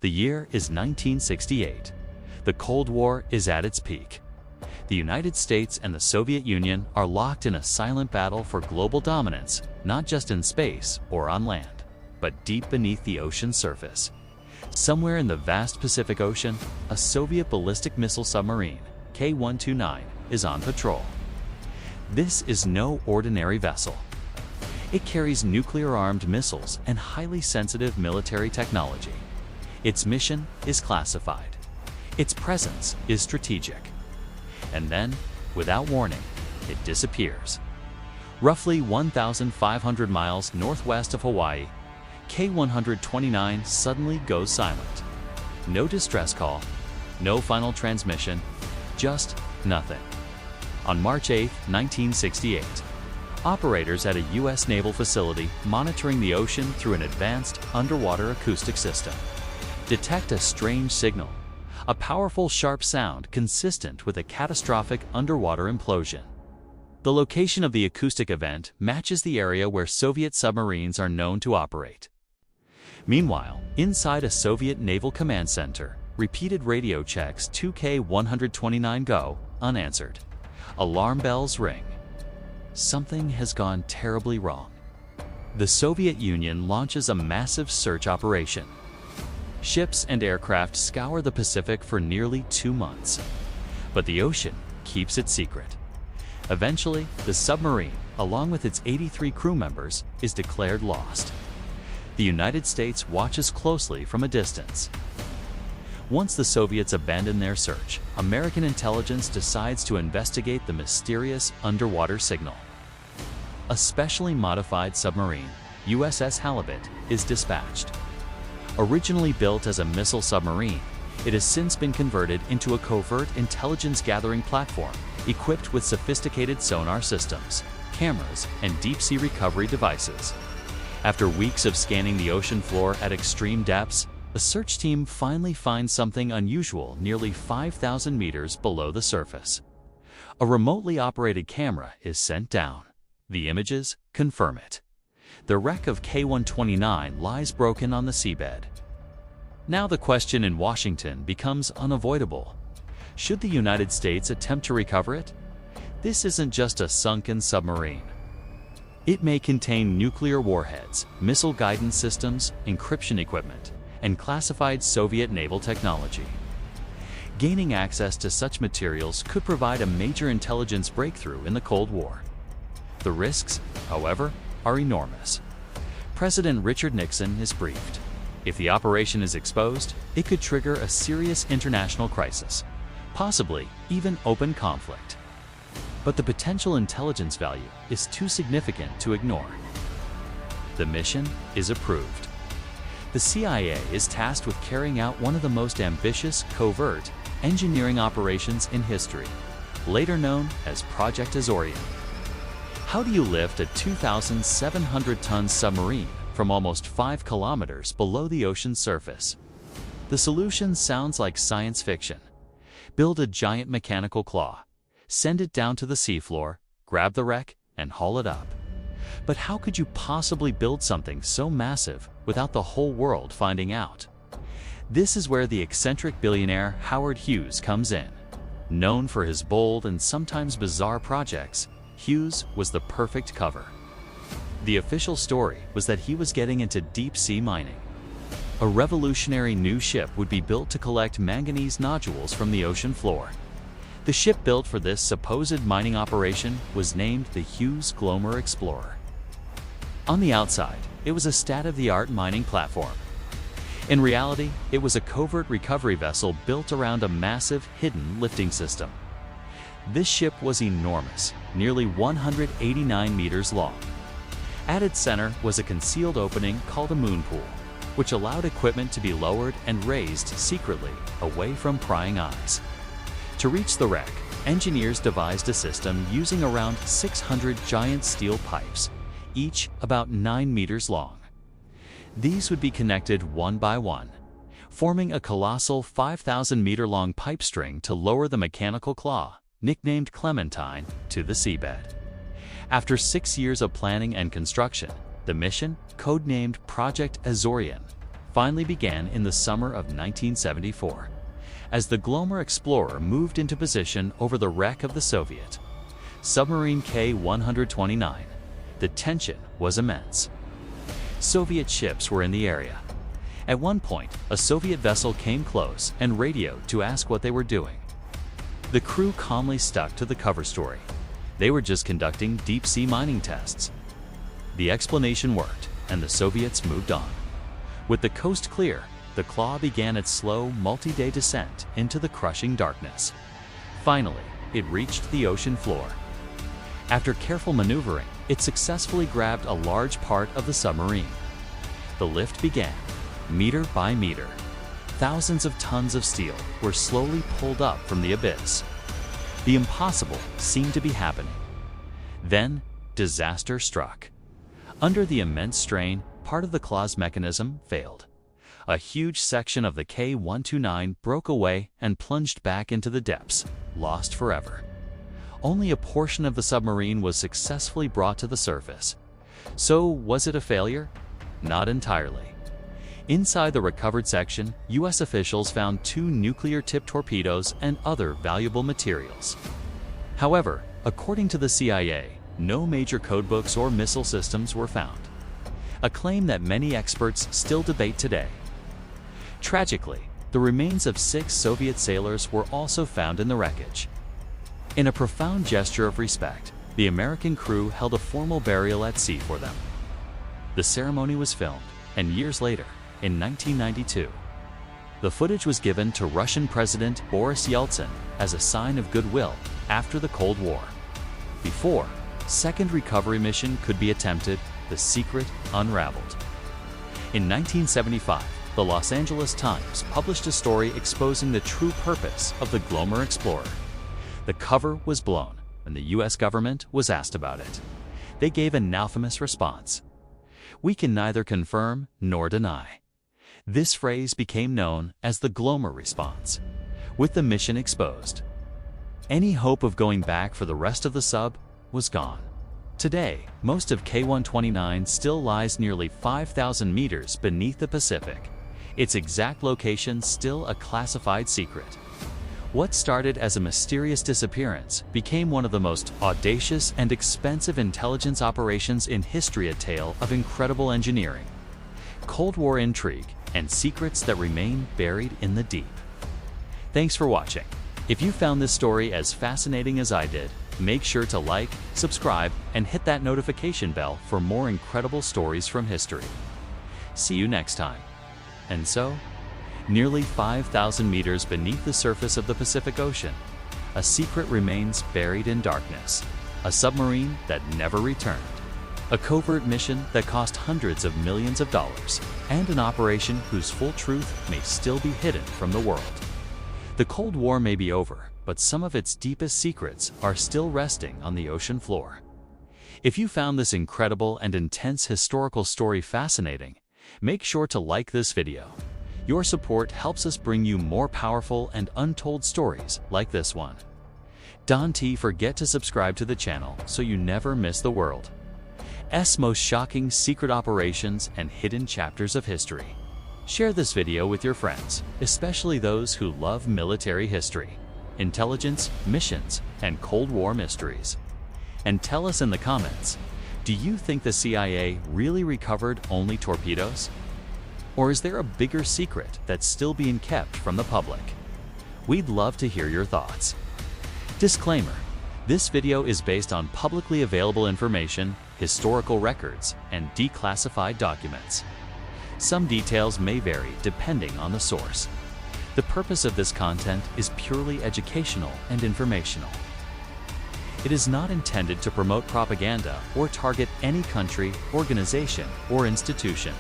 The year is 1968. The Cold War is at its peak. The United States and the Soviet Union are locked in a silent battle for global dominance, not just in space or on land, but deep beneath the ocean surface. Somewhere in the vast Pacific Ocean, a Soviet ballistic missile submarine, K-129, is on patrol. This is no ordinary vessel. It carries nuclear-armed missiles and highly sensitive military technology. Its mission is classified. Its presence is strategic. And then, without warning, it disappears. Roughly 1,500 miles northwest of Hawaii, K-129 suddenly goes silent. No distress call, no final transmission, just nothing. On March 8, 1968, operators at a U.S. naval facility monitoring the ocean through an advanced underwater acoustic system detect a strange signal, a powerful sharp sound consistent with a catastrophic underwater implosion. The location of the acoustic event matches the area where Soviet submarines are known to operate. Meanwhile, inside a Soviet Naval Command Center, repeated radio checks 2K-129 go unanswered. Alarm bells ring. Something has gone terribly wrong. The Soviet Union launches a massive search operation. Ships and aircraft scour the Pacific for nearly 2 months. But the ocean keeps it secret. Eventually, the submarine, along with its 83 crew members, is declared lost. The United States watches closely from a distance. Once the Soviets abandon their search, American intelligence decides to investigate the mysterious underwater signal. A specially modified submarine, USS Halibut, is dispatched. Originally built as a missile submarine, it has since been converted into a covert intelligence-gathering platform equipped with sophisticated sonar systems, cameras, and deep-sea recovery devices. After weeks of scanning the ocean floor at extreme depths, the search team finally finds something unusual nearly 5,000 meters below the surface. A remotely operated camera is sent down. The images confirm it. The wreck of K-129 lies broken on the seabed. Now the question in Washington becomes unavoidable. Should the United States attempt to recover it? This isn't just a sunken submarine. It may contain nuclear warheads, missile guidance systems, encryption equipment, and classified Soviet naval technology. Gaining access to such materials could provide a major intelligence breakthrough in the Cold War. The risks, however, are enormous. President Richard Nixon is briefed. If the operation is exposed, it could trigger a serious international crisis, possibly even open conflict. But the potential intelligence value is too significant to ignore. The mission is approved. The CIA is tasked with carrying out one of the most ambitious covert engineering operations in history, later known as Project Azorian. How do you lift a 2,700-ton submarine from almost 5 kilometers below the ocean's surface? The solution sounds like science fiction. Build a giant mechanical claw, send it down to the seafloor, grab the wreck, and haul it up. But how could you possibly build something so massive without the whole world finding out? This is where the eccentric billionaire Howard Hughes comes in. Known for his bold and sometimes bizarre projects, Hughes was the perfect cover. The official story was that he was getting into deep-sea mining. A revolutionary new ship would be built to collect manganese nodules from the ocean floor. The ship built for this supposed mining operation was named the Hughes Glomar Explorer. On the outside, it was a state-of-the-art mining platform. In reality, it was a covert recovery vessel built around a massive hidden lifting system. This ship was enormous, nearly 189 meters long. At its center was a concealed opening called a moon pool, which allowed equipment to be lowered and raised secretly away from prying eyes. To reach the wreck, engineers devised a system using around 600 giant steel pipes, each about 9 meters long. These would be connected one by one, forming a colossal 5,000-meter-long pipe string to lower the mechanical claw, nicknamed Clementine, to the seabed. After 6 years of planning and construction, the mission, codenamed Project Azorian, finally began in the summer of 1974, as the Glomar Explorer moved into position over the wreck of the Soviet submarine K-129. The tension was immense. Soviet ships were in the area. At one point, a Soviet vessel came close and radioed to ask what they were doing. The crew calmly stuck to the cover story. They were just conducting deep-sea mining tests. The explanation worked, and the Soviets moved on. With the coast clear, the Claw began its slow, multi-day descent into the crushing darkness. Finally, it reached the ocean floor. After careful maneuvering, it successfully grabbed a large part of the submarine. The lift began, meter by meter. Thousands of tons of steel were slowly pulled up from the abyss. The impossible seemed to be happening. Then, disaster struck. Under the immense strain, part of the Claw's mechanism failed. A huge section of the K-129 broke away and plunged back into the depths, lost forever. Only a portion of the submarine was successfully brought to the surface. So, was it a failure? Not entirely. Inside the recovered section, U.S. officials found 2 nuclear-tipped torpedoes and other valuable materials. However, according to the CIA, no major codebooks or missile systems were found, a claim that many experts still debate today. Tragically, the remains of 6 Soviet sailors were also found in the wreckage. In a profound gesture of respect, the American crew held a formal burial at sea for them. The ceremony was filmed, and years later, in 1992, the footage was given to Russian President Boris Yeltsin as a sign of goodwill after the Cold War. Before second recovery mission could be attempted, the secret unraveled. In 1975, the Los Angeles Times published a story exposing the true purpose of the Glomar Explorer. The cover was blown, and the U.S. government was asked about it. They gave an infamous response: "We can neither confirm nor deny." This phrase became known as the Glomar response. With the mission exposed, any hope of going back for the rest of the sub was gone. Today, most of K-129 still lies nearly 5,000 meters beneath the Pacific. Its exact location still a classified secret. What started as a mysterious disappearance became one of the most audacious and expensive intelligence operations in history, a tale of incredible engineering, Cold War intrigue, and secrets that remain buried in the deep. Thanks for watching. If you found this story as fascinating as I did, make sure to like, subscribe, and hit that notification bell for more incredible stories from history. See you next time. And so, nearly 5,000 meters beneath the surface of the Pacific Ocean, a secret remains buried in darkness. A submarine that never returned. A covert mission that cost hundreds of millions of dollars, and an operation whose full truth may still be hidden from the world. The Cold War may be over, but some of its deepest secrets are still resting on the ocean floor. If you found this incredible and intense historical story fascinating, make sure to like this video. Your support helps us bring you more powerful and untold stories like this one. Don't forget to subscribe to the channel so you never miss the world's most shocking secret operations and hidden chapters of history. Share this video with your friends, especially those who love military history, intelligence, missions, and Cold War mysteries. And tell us in the comments, do you think the CIA really recovered only torpedoes? Or is there a bigger secret that's still being kept from the public? We'd love to hear your thoughts. Disclaimer: this video is based on publicly available information, historical records, and declassified documents. Some details may vary depending on the source. The purpose of this content is purely educational and informational. It is not intended to promote propaganda or target any country, organization, or institution.